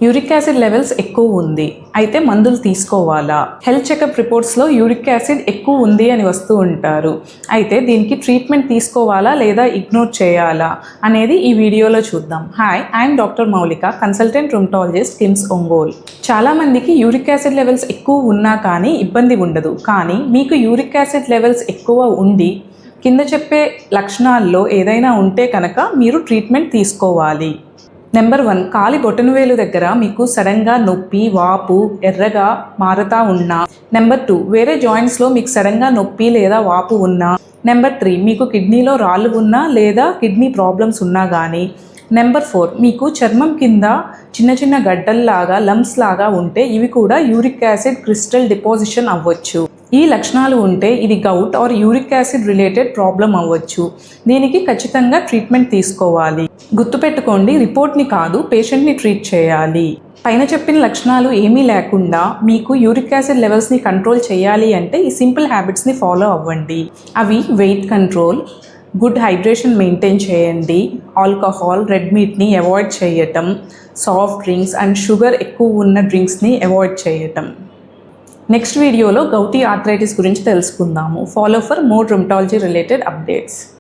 Uric acid levels ఎక్కువ ఉంది, అయితే మందులు తీసుకోవాలా? హెల్త్ చెకప్ రిపోర్ట్స్లో యూరిక్ యాసిడ్ ఎక్కువ ఉంది అని వస్తూ ఉంటారు. అయితే దీనికి ట్రీట్మెంట్ తీసుకోవాలా లేదా ఇగ్నోర్ చేయాలా అనేది ఈ వీడియోలో చూద్దాం. హాయ్, ఐఎమ్ డాక్టర్ మౌలిక, కన్సల్టెంట్ రుమటాలజిస్ట్, కిమ్స్ ఒంగోల్. చాలామందికి యూరిక్ యాసిడ్ లెవెల్స్ ఎక్కువ ఉన్నా కానీ ఇబ్బంది ఉండదు. కానీ మీకు యూరిక్ యాసిడ్ లెవెల్స్ ఎక్కువ ఉండి కింద చెప్పే లక్షణాల్లో ఏదైనా ఉంటే కనుక మీరు ట్రీట్మెంట్ తీసుకోవాలి. నెంబర్ 1, కాలి బొటనవేలు దగ్గర మీకు సడన్గా నొప్పి, వాపు, ఎర్రగా మారుతా ఉన్నా. నెంబర్ 2, వేరే జాయింట్స్లో మీకు సడన్గా నొప్పి లేదా వాపు ఉన్నా. నెంబర్ 3, మీకు కిడ్నీలో రాళ్ళు ఉన్నా లేదా కిడ్నీ ప్రాబ్లమ్స్ ఉన్నా కానీ. నెంబర్ 4, మీకు చర్మం కింద చిన్న చిన్న గడ్డల్లాగా, లంప్స్ లాగా ఉంటే ఇవి కూడా యూరిక్ యాసిడ్ క్రిస్టల్ డిపాజిషన్ అవ్వచ్చు. ఈ లక్షణాలు ఉంటే ఇది gout or uric acid related problem అవ్వచ్చు. దీనికి ఖచ్చితంగా ట్రీట్మెంట్ తీసుకోవాలి. గుర్తుపెట్టుకోండి, రిపోర్ట్ని కాదు పేషెంట్ని ట్రీట్ చేయాలి. పైన చెప్పిన లక్షణాలు ఏమీ లేకుండా మీకు యూరిక్ యాసిడ్ లెవెల్స్ని కంట్రోల్ చేయాలి అంటే ఈ సింపుల్ హ్యాబిట్స్ని ఫాలో అవ్వండి. అవి weight control, good hydration maintain చేయండి, ఆల్కహాల్, రెడ్ మీట్ని అవాయిడ్ చేయటం, సాఫ్ట్ డ్రింక్స్ అండ్ షుగర్ ఎక్కువ ఉన్న డ్రింక్స్ని అవాయిడ్ చేయటం. నెక్స్ట్ వీడియోలో గౌటీ ఆర్థరైటిస్ గురించి తెలుసుకుందాము. Follow for more rheumatology related updates.